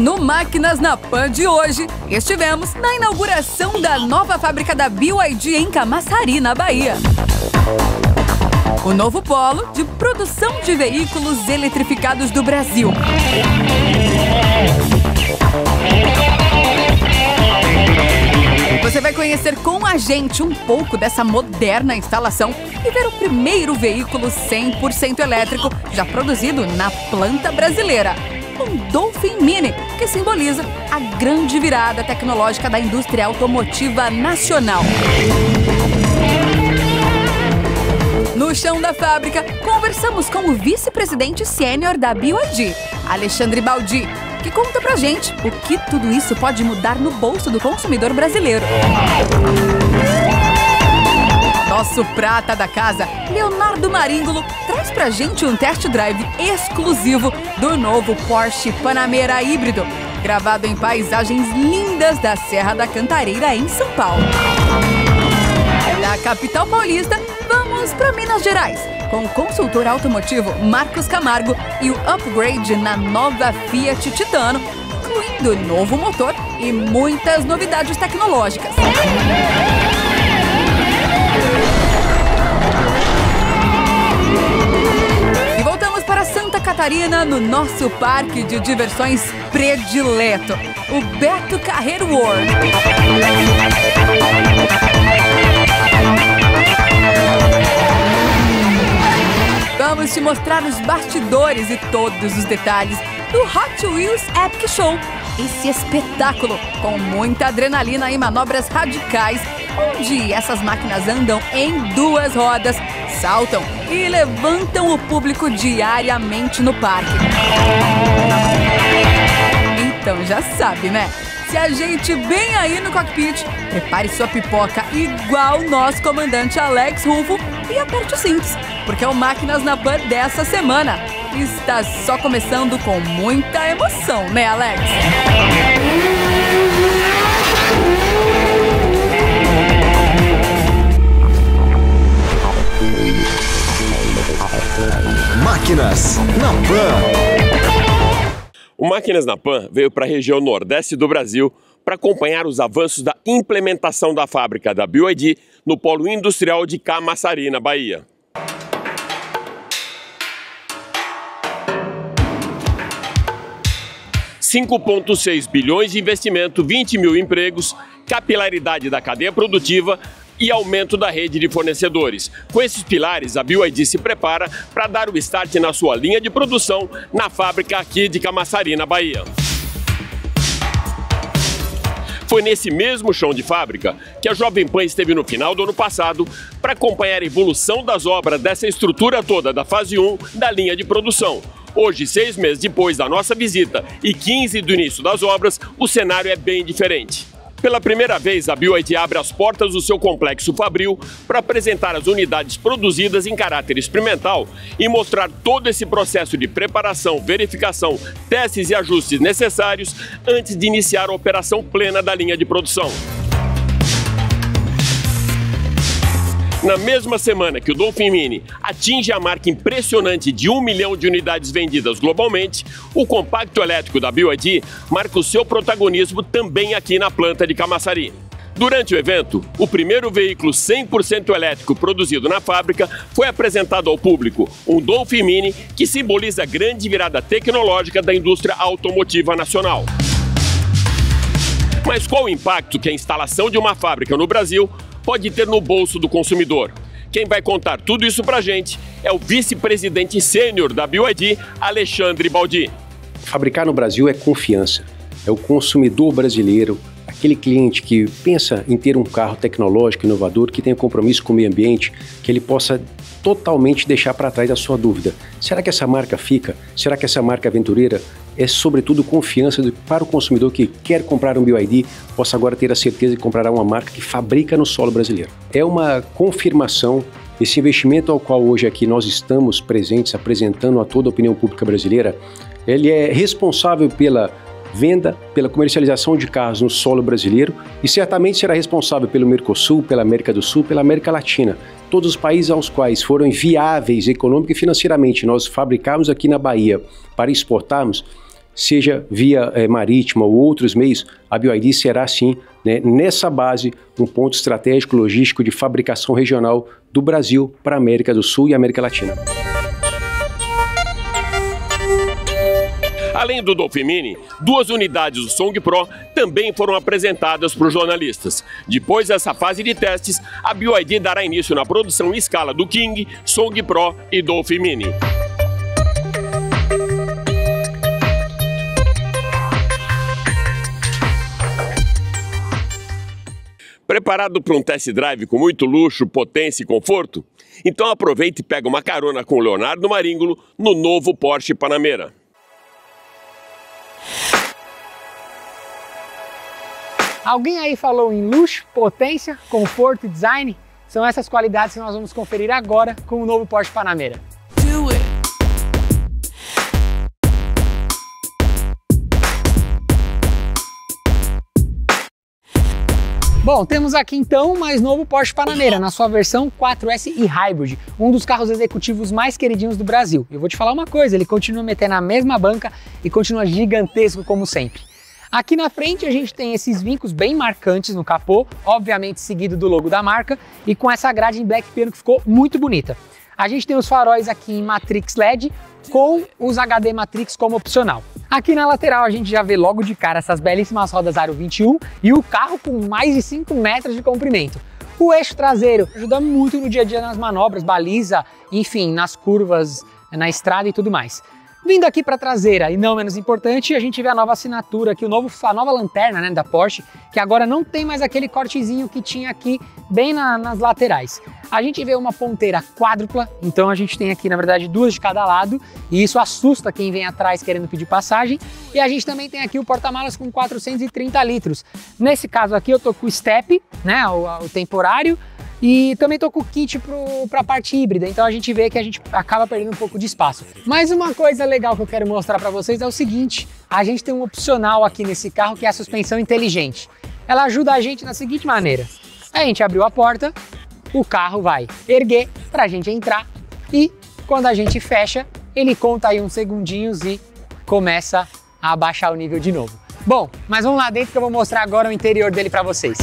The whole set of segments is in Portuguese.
No Máquinas na Pan de hoje, estivemos na inauguração da nova fábrica da BYD em Camaçari, na Bahia. O novo polo de produção de veículos eletrificados do Brasil. Você vai conhecer com a gente um pouco dessa moderna instalação e ver o primeiro veículo 100% elétrico já produzido na planta brasileira. Um Dolphin Mini, que simboliza a grande virada tecnológica da indústria automotiva nacional. No chão da fábrica, conversamos com o vice-presidente sênior da BYD, Alexandre Baldi, que conta pra gente o que tudo isso pode mudar no bolso do consumidor brasileiro. Nosso prata da casa, Leonardo Maríngolo, traz pra gente um test drive exclusivo do novo Porsche Panamera híbrido, gravado em paisagens lindas da Serra da Cantareira, em São Paulo. Da capital paulista, vamos para Minas Gerais, com o consultor automotivo Marcos Camargo e o upgrade na nova Fiat Titano, incluindo novo motor e muitas novidades tecnológicas. E voltamos para Santa Catarina, no nosso parque de diversões predileto, o Beto Carreiro World. Vamos te mostrar os bastidores e todos os detalhes do Hot Wheels Epic Show. Esse espetáculo com muita adrenalina e manobras radicais, onde essas máquinas andam em duas rodas, saltam e levantam o público diariamente no parque. Então já sabe, né? Se ajeite bem aí no cockpit, prepare sua pipoca igual nosso comandante Alex Rufo e aperte os cintos, porque o Máquinas na Pan dessa semana está só começando com muita emoção, né, Alex? Máquinas na Pan. O Máquinas na Pan veio para a região nordeste do Brasil para acompanhar os avanços da implementação da fábrica da BYD no polo industrial de Camaçari, na Bahia. R$5,6 bilhões de investimento, 20 mil empregos, capilaridade da cadeia produtiva e aumento da rede de fornecedores. Com esses pilares, a BYD se prepara para dar o start na sua linha de produção na fábrica aqui de Camaçari, na Bahia. Foi nesse mesmo chão de fábrica que a Jovem Pan esteve no final do ano passado para acompanhar a evolução das obras dessa estrutura toda da fase 1 da linha de produção. Hoje, 6 meses depois da nossa visita e 15 do início das obras, o cenário é bem diferente. Pela primeira vez, a BYD abre as portas do seu complexo fabril para apresentar as unidades produzidas em caráter experimental e mostrar todo esse processo de preparação, verificação, testes e ajustes necessários antes de iniciar a operação plena da linha de produção. Na mesma semana que o Dolphin Mini atinge a marca impressionante de 1 milhão de unidades vendidas globalmente, o compacto elétrico da BYD marca o seu protagonismo também aqui na planta de Camaçari. Durante o evento, o primeiro veículo 100% elétrico produzido na fábrica foi apresentado ao público, um Dolphin Mini que simboliza a grande virada tecnológica da indústria automotiva nacional. Mas qual o impacto que a instalação de uma fábrica no Brasil pode ter no bolso do consumidor? Quem vai contar tudo isso pra gente é o vice-presidente sênior da BYD, Alexandre Baldi. Fabricar no Brasil é confiança, é o consumidor brasileiro, aquele cliente que pensa em ter um carro tecnológico, inovador, que tenha compromisso com o meio ambiente, que ele possa totalmente deixar para trás a sua dúvida. Será que essa marca fica? Será que essa marca aventureira é sobretudo confiança para o consumidor que quer comprar um BYD, possa agora ter a certeza de comprar uma marca que fabrica no solo brasileiro. É uma confirmação, esse investimento ao qual hoje aqui nós estamos presentes, apresentando a toda a opinião pública brasileira, ele é responsável pela venda, pela comercialização de carros no solo brasileiro e certamente será responsável pelo Mercosul, pela América do Sul, pela América Latina. Todos os países aos quais foram viáveis econômica e financeiramente nós fabricarmos aqui na Bahia para exportarmos, seja via marítima ou outros meios, a BYD será sim, né, nessa base, um ponto estratégico logístico de fabricação regional do Brasil para a América do Sul e América Latina. Além do Dolphin Mini, 2 unidades do Song Pro também foram apresentadas para os jornalistas. Depois dessa fase de testes, a BYD dará início na produção em escala do King, Song Pro e Dolphin Mini. Preparado para um test drive com muito luxo, potência e conforto? Então aproveita e pega uma carona com o Leonardo Maríngulo no novo Porsche Panamera. Alguém aí falou em luxo, potência, conforto e design? São essas qualidades que nós vamos conferir agora com o novo Porsche Panamera. Bom, temos aqui então o mais novo Porsche Panamera, na sua versão 4S e Hybrid, um dos carros executivos mais queridinhos do Brasil. Eu vou te falar uma coisa, ele continua metendo na mesma banca e continua gigantesco como sempre. Aqui na frente a gente tem esses vincos bem marcantes no capô, obviamente seguido do logo da marca, e com essa grade em black piano que ficou muito bonita. A gente tem os faróis aqui em Matrix LED, com os HD Matrix como opcional. Aqui na lateral a gente já vê logo de cara essas belíssimas rodas Aro 21 e o carro com mais de 5 metros de comprimento. O eixo traseiro ajuda muito no dia a dia nas manobras, baliza, enfim, nas curvas, na estrada e tudo mais. Vindo aqui para a traseira, e não menos importante, a gente vê a nova assinatura aqui, a nova lanterna, né, da Porsche, que agora não tem mais aquele cortezinho que tinha aqui bem nas laterais. A gente vê uma ponteira quádrupla, então a gente tem aqui, na verdade, 2 de cada lado, e isso assusta quem vem atrás querendo pedir passagem. E a gente também tem aqui o porta-malas com 430 litros. Nesse caso aqui eu tô com o step, né, o temporário, e também tô com o kit para a parte híbrida, então a gente vê que a gente acaba perdendo um pouco de espaço. Mas uma coisa legal que eu quero mostrar para vocês é o seguinte, a gente tem um opcional aqui nesse carro que é a suspensão inteligente. Ela ajuda a gente na seguinte maneira, a gente abriu a porta, o carro vai erguer para a gente entrar e quando a gente fecha, ele conta aí uns segundinhos e começa a abaixar o nível de novo. Bom, mas vamos lá dentro que eu vou mostrar agora o interior dele para vocês.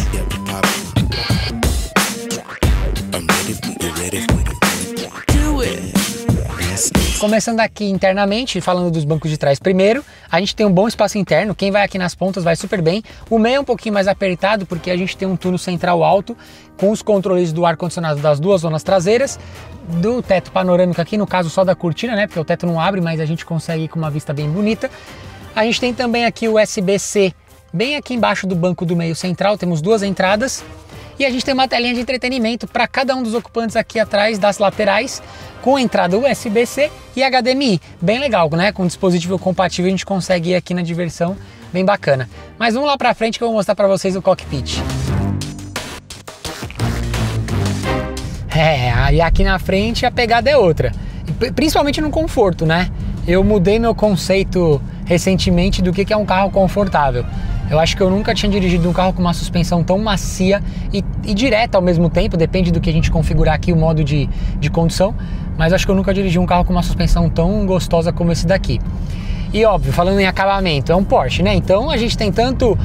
Começando aqui internamente, falando dos bancos de trás primeiro, a gente tem um bom espaço interno, quem vai aqui nas pontas vai super bem. O meio é um pouquinho mais apertado porque a gente tem um túnel central alto com os controles do ar-condicionado das 2 zonas traseiras, do teto panorâmico aqui, no caso só da cortina, né, porque o teto não abre, mas a gente consegue ir com uma vista bem bonita. A gente tem também aqui o USB-C, bem aqui embaixo do banco do meio central, temos 2 entradas. E a gente tem uma telinha de entretenimento para cada um dos ocupantes aqui atrás das laterais, com entrada USB-C e HDMI. Bem legal, né? Com dispositivo compatível a gente consegue ir aqui na diversão, bem bacana. Mas vamos lá para frente que eu vou mostrar para vocês o cockpit. E aqui na frente a pegada é outra, principalmente no conforto, né? Eu mudei meu conceito recentemente do que é um carro confortável. Eu acho que eu nunca tinha dirigido um carro com uma suspensão tão macia e direta ao mesmo tempo, depende do que a gente configurar aqui, o modo de condução, mas acho que eu nunca dirigi um carro com uma suspensão tão gostosa como esse daqui. E óbvio, falando em acabamento, é um Porsche, né? Então a gente tem tanto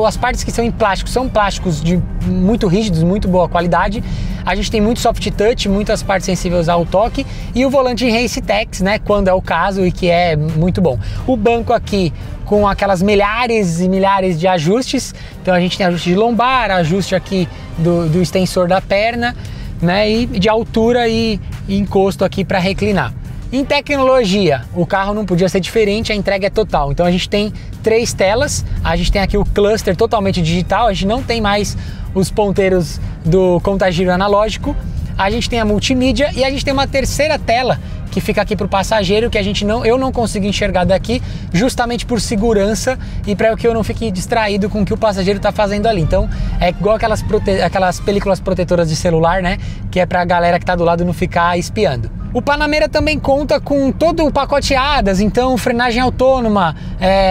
as partes que são em plástico, são plásticos muito rígidos, muito boa qualidade. A gente tem muito soft touch, muitas partes sensíveis ao toque e o volante em Race Tex, né, quando é o caso, e que é muito bom. O banco aqui com aquelas milhares e milhares de ajustes, então a gente tem ajuste de lombar, ajuste aqui do extensor da perna, né, e de altura e encosto aqui para reclinar. Em tecnologia, o carro não podia ser diferente, a entrega é total. Então a gente tem 3 telas, a gente tem aqui o cluster totalmente digital, a gente não tem mais os ponteiros do contagiro analógico, a gente tem a multimídia e a gente tem uma terceira tela que fica aqui para o passageiro, que eu não consigo enxergar daqui, justamente por segurança e para que eu não fique distraído com o que o passageiro está fazendo ali. Então é igual aquelas películas protetoras de celular, né, que é para a galera que está do lado não ficar espiando. O Panamera também conta com todo o pacote ADAS, então frenagem autônoma,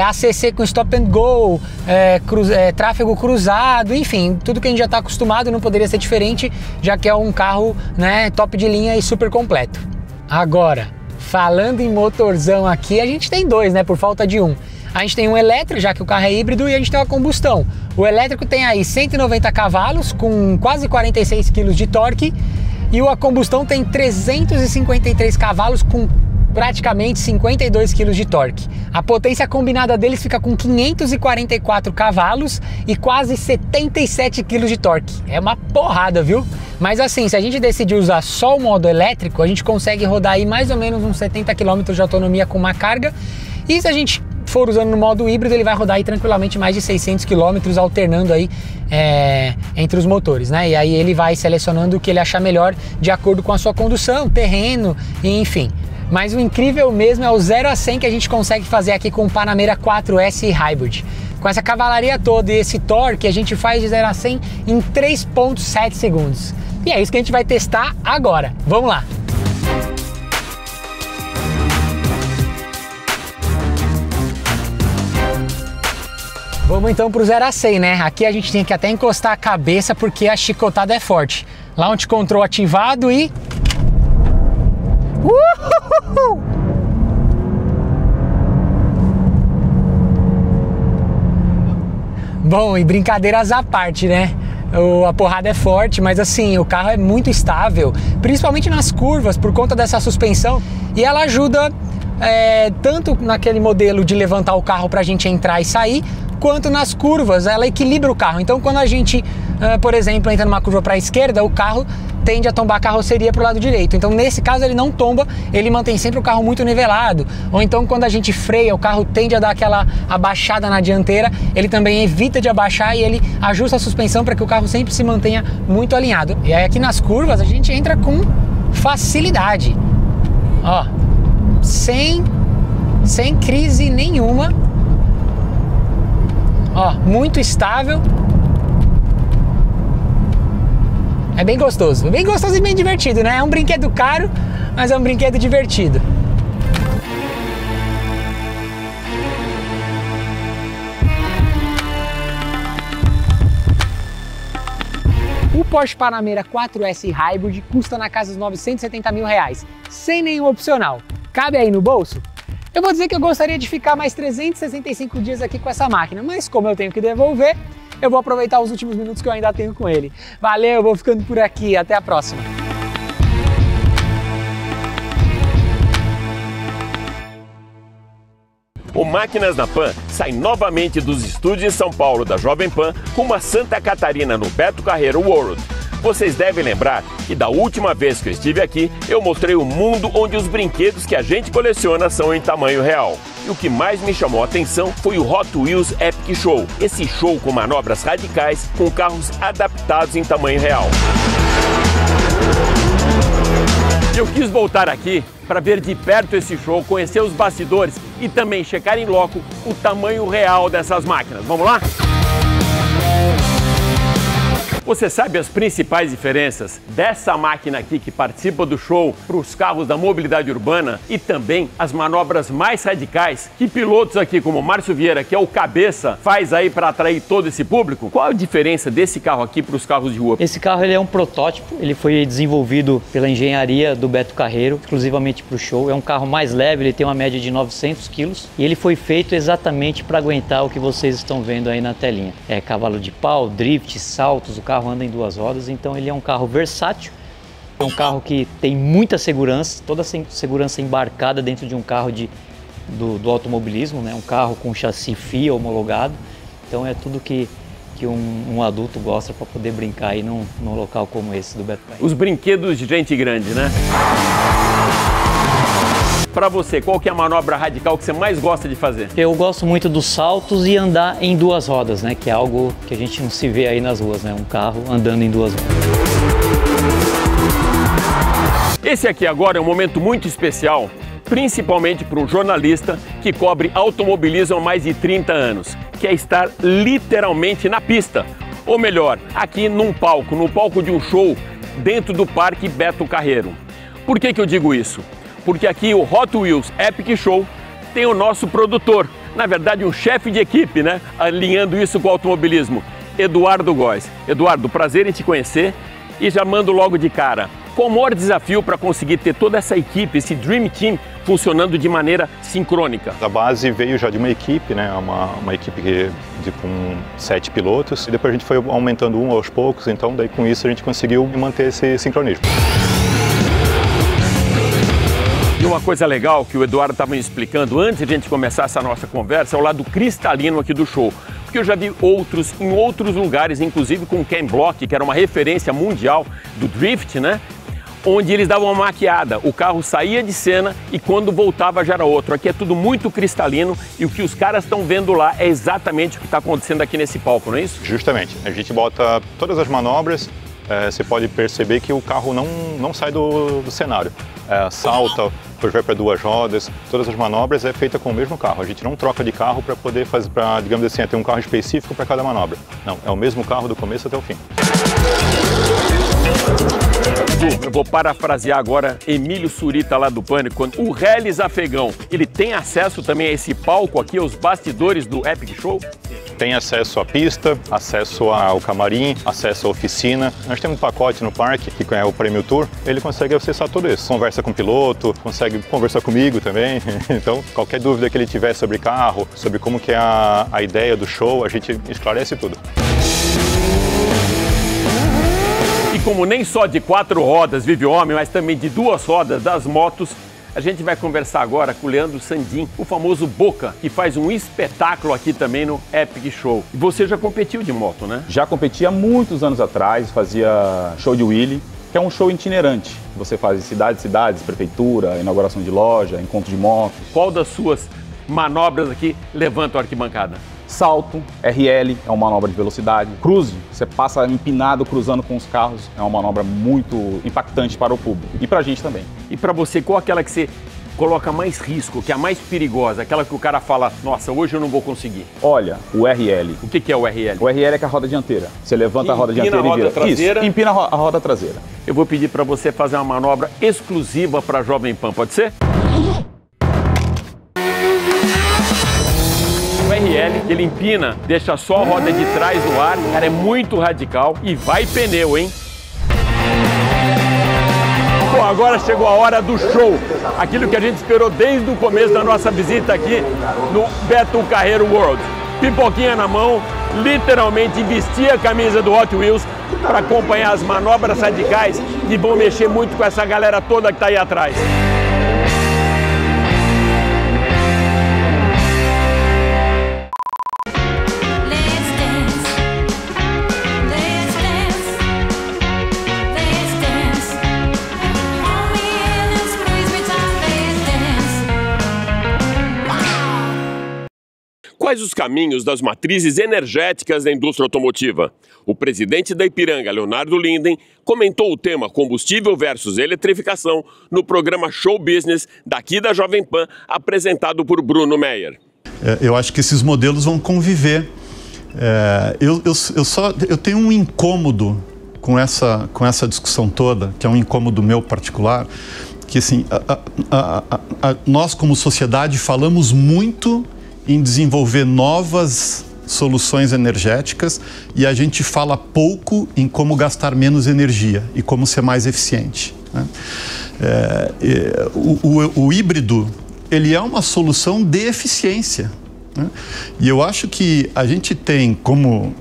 ACC com stop and go, tráfego cruzado, enfim, tudo que a gente já está acostumado, não poderia ser diferente, já que é um carro, né, top de linha e super completo. Agora, falando em motorzão aqui, a gente tem dois, né, por falta de um. A gente tem um elétrico, já que o carro é híbrido, e a gente tem uma combustão. O elétrico tem aí 190 cavalos, com quase 46 kg de torque, e a combustão tem 353 cavalos, com praticamente 52 kg de torque. A potência combinada deles fica com 544 cavalos e quase 77 kg de torque. É uma porrada, viu? Mas assim, se a gente decidir usar só o modo elétrico, a gente consegue rodar aí mais ou menos uns 70 km de autonomia com uma carga. E se a gente for usando no modo híbrido, ele vai rodar aí tranquilamente mais de 600 km, alternando aí entre os motores, né? E aí ele vai selecionando o que ele achar melhor de acordo com a sua condução, terreno, enfim. Mas o incrível mesmo é o 0 a 100 que a gente consegue fazer aqui com o Panamera 4S Hybrid. Com essa cavalaria toda e esse torque, a gente faz de 0 a 100 em 3,7 segundos. E é isso que a gente vai testar agora. Vamos lá! Vamos então para o 0 a 100, né? Aqui a gente tem que até encostar a cabeça porque a chicotada é forte. Launch Control ativado e... Bom, e brincadeiras à parte, né? A porrada é forte, mas assim, o carro é muito estável, principalmente nas curvas, por conta dessa suspensão. E ela ajuda tanto naquele modelo de levantar o carro para a gente entrar e sair, quanto nas curvas, ela equilibra o carro. Então quando a gente, por exemplo, entra numa curva para a esquerda, o carro tende a tombar a carroceria para o lado direito. Então nesse caso ele não tomba, ele mantém sempre o carro muito nivelado. Ou então quando a gente freia, o carro tende a dar aquela abaixada na dianteira, ele também evita de abaixar e ele ajusta a suspensão para que o carro sempre se mantenha muito alinhado. E aí aqui nas curvas a gente entra com facilidade, ó, sem crise nenhuma, ó, muito estável. É bem gostoso e bem divertido, né? É um brinquedo caro, mas é um brinquedo divertido. O Porsche Panamera 4S Hybrid custa na casa dos 970 mil reais, sem nenhum opcional. Cabe aí no bolso? Eu vou dizer que eu gostaria de ficar mais 365 dias aqui com essa máquina, mas como eu tenho que devolver, eu vou aproveitar os últimos minutos que eu ainda tenho com ele. Valeu, eu vou ficando por aqui, até a próxima. O Máquinas na Pan sai novamente dos estúdios de São Paulo da Jovem Pan com uma Santa Catarina no Beto Carreiro World. Vocês devem lembrar que da última vez que eu estive aqui, eu mostrei o mundo onde os brinquedos que a gente coleciona são em tamanho real. E o que mais me chamou a atenção foi o Hot Wheels Epic Show. Esse show com manobras radicais, com carros adaptados em tamanho real. Eu quis voltar aqui para ver de perto esse show, conhecer os bastidores e também checar em loco o tamanho real dessas máquinas. Vamos lá? Você sabe as principais diferenças dessa máquina aqui que participa do show para os carros da mobilidade urbana e também as manobras mais radicais que pilotos aqui como Márcio Vieira, que é o cabeça, faz aí para atrair todo esse público? Qual a diferença desse carro aqui para os carros de rua? Esse carro ele é um protótipo, ele foi desenvolvido pela engenharia do Beto Carreiro, exclusivamente para o show. É um carro mais leve, ele tem uma média de 900 quilos e ele foi feito exatamente para aguentar o que vocês estão vendo aí na telinha. É cavalo de pau, drift, saltos, o carro anda em duas rodas, então ele é um carro versátil, é um carro que tem muita segurança, toda a segurança embarcada dentro de um carro do automobilismo, né? Um carro com chassi FIA homologado, então é tudo que um adulto gosta para poder brincar aí num local como esse do Beto Carreiro. Os brinquedos de gente grande, né? Para você, qual que é a manobra radical que você mais gosta de fazer? Eu gosto muito dos saltos e andar em duas rodas, né? Que é algo que a gente não se vê aí nas ruas, né? Um carro andando em duas rodas. Esse aqui agora é um momento muito especial, principalmente para um jornalista que cobre automobilismo há mais de 30 anos, que é estar literalmente na pista. Ou melhor, aqui no palco de um show dentro do Parque Beto Carreiro. Por que eu digo isso? Porque aqui o Hot Wheels Epic Show tem o nosso produtor, na verdade um chefe de equipe, né? Alinhando isso com o automobilismo, Eduardo Góes. Eduardo, prazer em te conhecer e já mando logo de cara. Qual o maior desafio para conseguir ter toda essa equipe, esse Dream Team, funcionando de maneira sincrônica? A base veio já de uma equipe, né? Uma equipe com 7 pilotos, e depois a gente foi aumentando aos poucos, então daí com isso a gente conseguiu manter esse sincronismo. E uma coisa legal que o Eduardo estava me explicando antes de a gente começar essa nossa conversa é o lado cristalino aqui do show. Porque eu já vi outros em outros lugares, inclusive com o Ken Block, que era uma referência mundial do drift, né? Onde eles davam uma maquiada, o carro saía de cena e quando voltava já era outro. Aqui é tudo muito cristalino e o que os caras estão vendo lá é exatamente o que está acontecendo aqui nesse palco, não é isso? Justamente. A gente bota todas as manobras, você pode perceber que o carro não sai do cenário. Salta, depois vai para 2 rodas, todas as manobras é feita com o mesmo carro. A gente não troca de carro para poder fazer, digamos assim, ter um carro específico para cada manobra. Não, é o mesmo carro do começo até o fim. Eu vou parafrasear agora Emílio Surita lá do Pânico. O Reles Afegão, ele tem acesso também a esse palco aqui, aos bastidores do Epic Show? Tem acesso à pista, acesso ao camarim, acesso à oficina. Nós temos um pacote no parque, que é o Prêmio Tour, ele consegue acessar tudo isso. Conversa com o piloto, consegue conversar comigo também. Então, qualquer dúvida que ele tiver sobre carro, sobre como que é a ideia do show, a gente esclarece tudo. E como nem só de 4 rodas vive o homem, mas também de 2 rodas das motos, a gente vai conversar agora com o Leandro Sandin, o famoso Boca, que faz um espetáculo aqui também no Epic Show. E você já competiu de moto, né? Já competi há muitos anos atrás, fazia show de wheelie, que é um show itinerante. Você faz em cidades, prefeitura, inauguração de loja, encontro de motos. Qual das suas manobras aqui levanta a arquibancada? Salto, RL, é uma manobra de velocidade. Cruze, você passa empinado cruzando com os carros, é uma manobra muito impactante para o público e para a gente também. E para você, qual aquela que você coloca mais risco, que é a mais perigosa, aquela que o cara fala, nossa, hoje eu não vou conseguir? Olha, o RL. O que é o RL? O RL é com a roda dianteira. Você levanta a roda dianteira e vira. Empina a roda traseira. Isso, empina a roda traseira. Eu vou pedir para você fazer uma manobra exclusiva para a Jovem Pan, pode ser? O RL, ele empina, deixa só a roda de trás no ar, cara, é muito radical e vai pneu, hein? Bom, agora chegou a hora do show, aquilo que a gente esperou desde o começo da nossa visita aqui no Beto Carreiro World. Pipoquinha na mão, literalmente vestir a camisa do Hot Wheels para acompanhar as manobras radicais que vão mexer muito com essa galera toda que tá aí atrás. Quais os caminhos das matrizes energéticas da indústria automotiva? O presidente da Ipiranga, Leonardo Linden, comentou o tema combustível versus eletrificação no programa Show Business daqui da Jovem Pan, apresentado por Bruno Meyer. Eu acho que esses modelos vão conviver. Eu tenho um incômodo com essa discussão toda, que é um incômodo meu particular, que assim, nós como sociedade falamos muito em desenvolver novas soluções energéticas e a gente fala pouco em como gastar menos energia e como ser mais eficiente, né? O híbrido, ele é uma solução de eficiência, né? E eu acho que a gente tem, como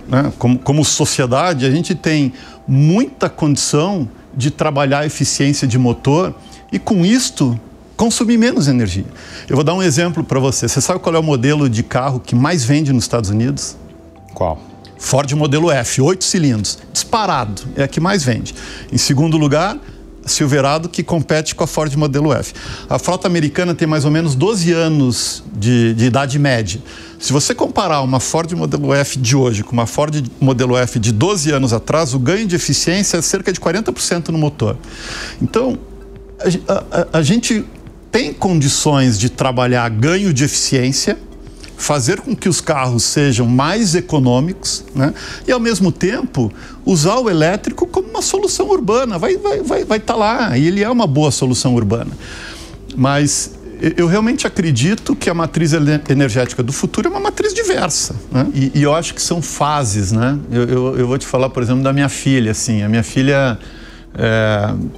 sociedade, a gente tem muita condição de trabalhar a eficiência de motor e com isto consumir menos energia. Eu vou dar um exemplo para você. Você sabe qual é o modelo de carro que mais vende nos Estados Unidos? Qual? Ford modelo F, 8 cilindros. Disparado, é a que mais vende. Em segundo lugar, Silverado, que compete com a Ford modelo F. A frota americana tem mais ou menos 12 anos de idade média. Se você comparar uma Ford modelo F de hoje com uma Ford modelo F de 12 anos atrás, o ganho de eficiência é cerca de 40% no motor. Então, a gente tem condições de trabalhar ganho de eficiência, fazer com que os carros sejam mais econômicos, né? E ao mesmo tempo usar o elétrico como uma solução urbana. Vai estar lá, e ele é uma boa solução urbana. Mas eu realmente acredito que a matriz energética do futuro é uma matriz diversa, né? E eu acho que são fases, né? Eu vou te falar, por exemplo, da minha filha, assim. A minha filha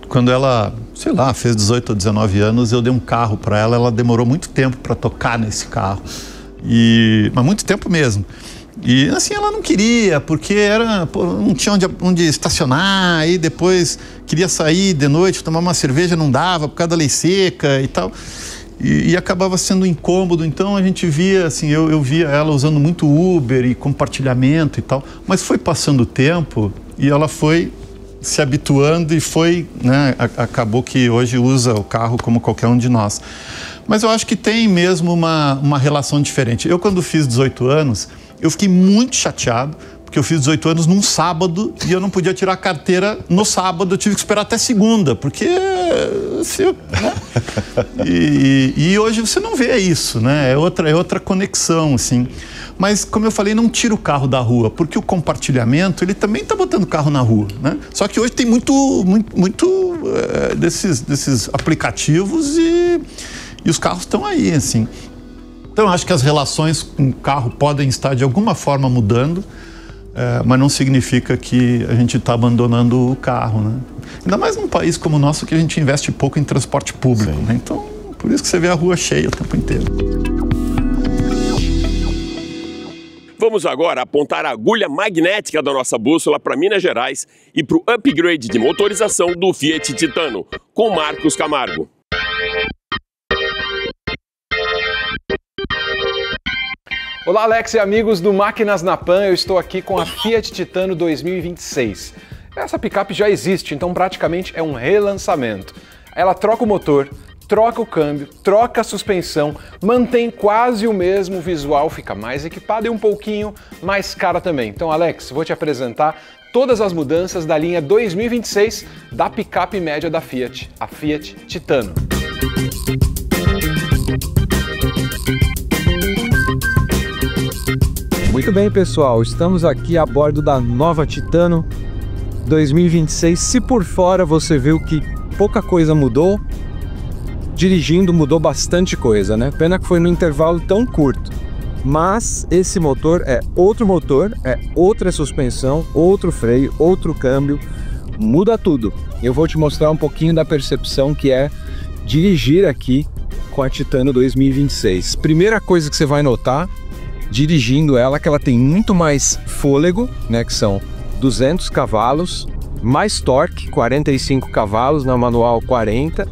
Quando ela, sei lá, fez 18 ou 19 anos, eu dei um carro para ela. Ela demorou muito tempo para tocar nesse carro, mas muito tempo mesmo. E assim, ela não queria, porque não tinha onde estacionar, e depois queria sair de noite, tomar uma cerveja, não dava por causa da lei seca e tal. E acabava sendo incômodo. Então a gente via, assim, eu via ela usando muito Uber e compartilhamento e tal. Mas foi passando o tempo e ela foi se habituando e foi, né, acabou que hoje usa o carro como qualquer um de nós. Mas eu acho que tem mesmo uma relação diferente. Eu, quando fiz 18 anos, eu fiquei muito chateado, porque eu fiz 18 anos num sábado e eu não podia tirar a carteira no sábado, eu tive que esperar até segunda, porque... né? E hoje você não vê isso, né? É outra conexão, assim. Mas, como eu falei, não tira o carro da rua, porque o compartilhamento, ele também está botando o carro na rua, né? Só que hoje tem muito desses aplicativos e os carros estão aí, assim. Então, eu acho que as relações com o carro podem estar, de alguma forma, mudando, mas não significa que a gente está abandonando o carro, né? Ainda mais num país como o nosso, que a gente investe pouco em transporte público, né? Então, por isso que você vê a rua cheia o tempo inteiro. Vamos agora apontar a agulha magnética da nossa bússola para Minas Gerais e para o upgrade de motorização do Fiat Titano, com Marcos Camargo. Olá, Alex e amigos do Máquinas na Pan, eu estou aqui com a Fiat Titano 2026. Essa picape já existe, então praticamente é um relançamento. Ela troca o motor, troca o câmbio, troca a suspensão, mantém quase o mesmo visual, fica mais equipada e um pouquinho mais cara também. Então, Alex, vou te apresentar todas as mudanças da linha 2026 da picape média da Fiat, a Fiat Titano. Muito bem, pessoal, estamos aqui a bordo da nova Titano 2026. Se por fora você viu que pouca coisa mudou, dirigindo mudou bastante coisa, né? Pena que foi no intervalo tão curto. Mas esse motor, é outra suspensão, outro freio, outro câmbio, muda tudo. Eu vou te mostrar um pouquinho da percepção que é dirigir aqui com a Titano 2026. Primeira coisa que você vai notar dirigindo ela, que ela tem muito mais fôlego, né, que são 200 cavalos, mais torque, 45 cavalos, na manual 40,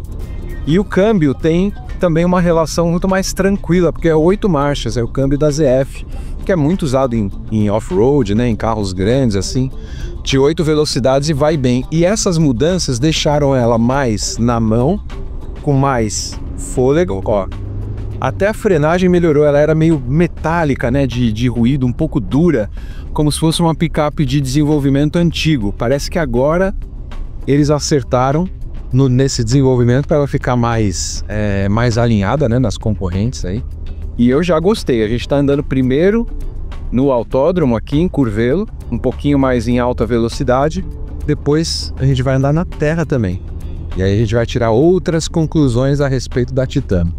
e o câmbio tem também uma relação muito mais tranquila, porque é 8 marchas, é o câmbio da ZF, que é muito usado em off-road, né, em carros grandes, assim, de 8 velocidades e vai bem. E essas mudanças deixaram ela mais na mão, com mais fôlego, ó. Até a frenagem melhorou, ela era meio metálica, né, de ruído, um pouco dura, como se fosse uma picape de desenvolvimento antigo. Parece que agora eles acertaram nesse desenvolvimento para ela ficar mais alinhada, né, nas concorrentes aí. E eu já gostei, a gente está andando primeiro no autódromo aqui em Curvelo, um pouquinho mais em alta velocidade, depois a gente vai andar na terra também. E aí a gente vai tirar outras conclusões a respeito da Titano.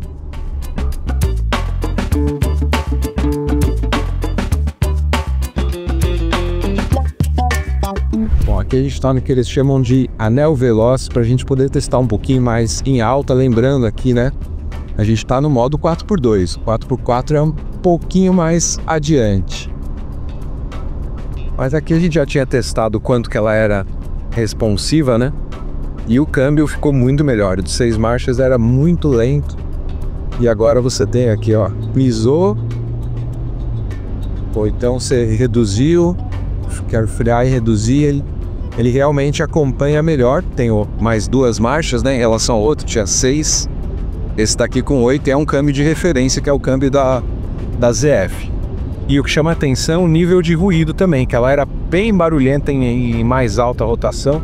Bom, aqui a gente está no que eles chamam de anel veloz, para a gente poder testar um pouquinho mais em alta. Lembrando aqui, né, a gente está no modo 4x2, 4x4 é um pouquinho mais adiante. Mas aqui a gente já tinha testado o quanto que ela era responsiva, né, e o câmbio ficou muito melhor. O de 6 marchas era muito lento, e agora você tem aqui, ó, pisou, ou então você reduziu, quero frear e reduzir, ele realmente acompanha melhor. Tem mais 2 marchas, né, em relação ao outro, tinha 6, esse daqui com 8 é um câmbio de referência, que é o câmbio da ZF. E o que chama atenção é o nível de ruído também, que ela era bem barulhenta em mais alta rotação,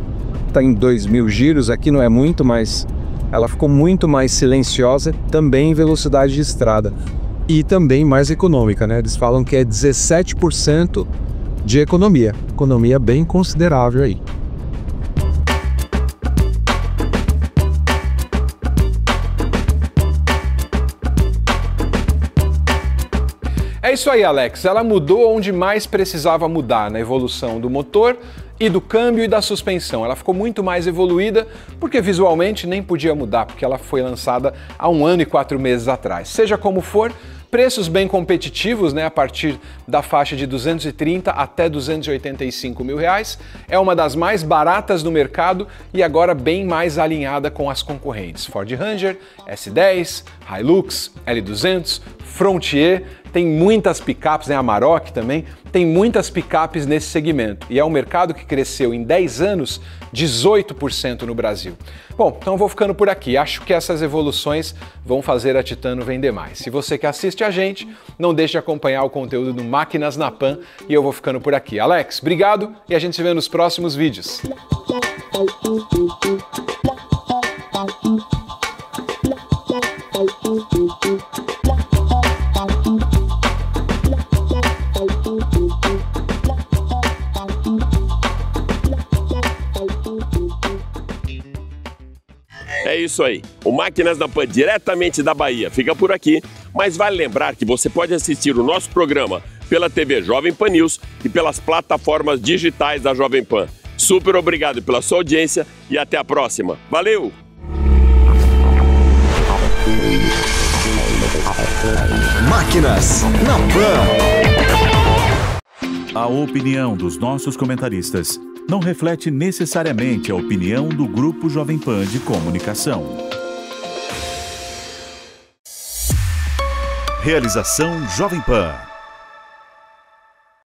está em 2.000 giros, aqui não é muito, mas ela ficou muito mais silenciosa, também em velocidade de estrada. E também mais econômica, né, eles falam que é 17% de economia bem considerável aí. É isso aí, Alex. Ela mudou onde mais precisava mudar, na evolução do motor e do câmbio e da suspensão. Ela ficou muito mais evoluída porque visualmente nem podia mudar, porque ela foi lançada há 1 ano e 4 meses atrás. Seja como for, preços bem competitivos, né, a partir da faixa de 230 até 285 mil reais. É uma das mais baratas do mercado e agora bem mais alinhada com as concorrentes. Ford Ranger, S10, Hilux, L200, Frontier. Tem muitas picapes, né, a Amarok também, tem muitas picapes nesse segmento. E é um mercado que cresceu em 10 anos 18% no Brasil. Bom, então eu vou ficando por aqui. Acho que essas evoluções vão fazer a Titano vender mais. Se você que assiste a gente, não deixe de acompanhar o conteúdo do Máquinas na Pan e eu vou ficando por aqui. Alex, obrigado e a gente se vê nos próximos vídeos. É isso aí. O Máquinas na Pan, diretamente da Bahia, fica por aqui, mas vale lembrar que você pode assistir o nosso programa pela TV Jovem Pan News e pelas plataformas digitais da Jovem Pan. Super obrigado pela sua audiência e até a próxima. Valeu! Máquinas na Pan. A opinião dos nossos comentaristas não reflete necessariamente a opinião do Grupo Jovem Pan de Comunicação. Realização Jovem Pan.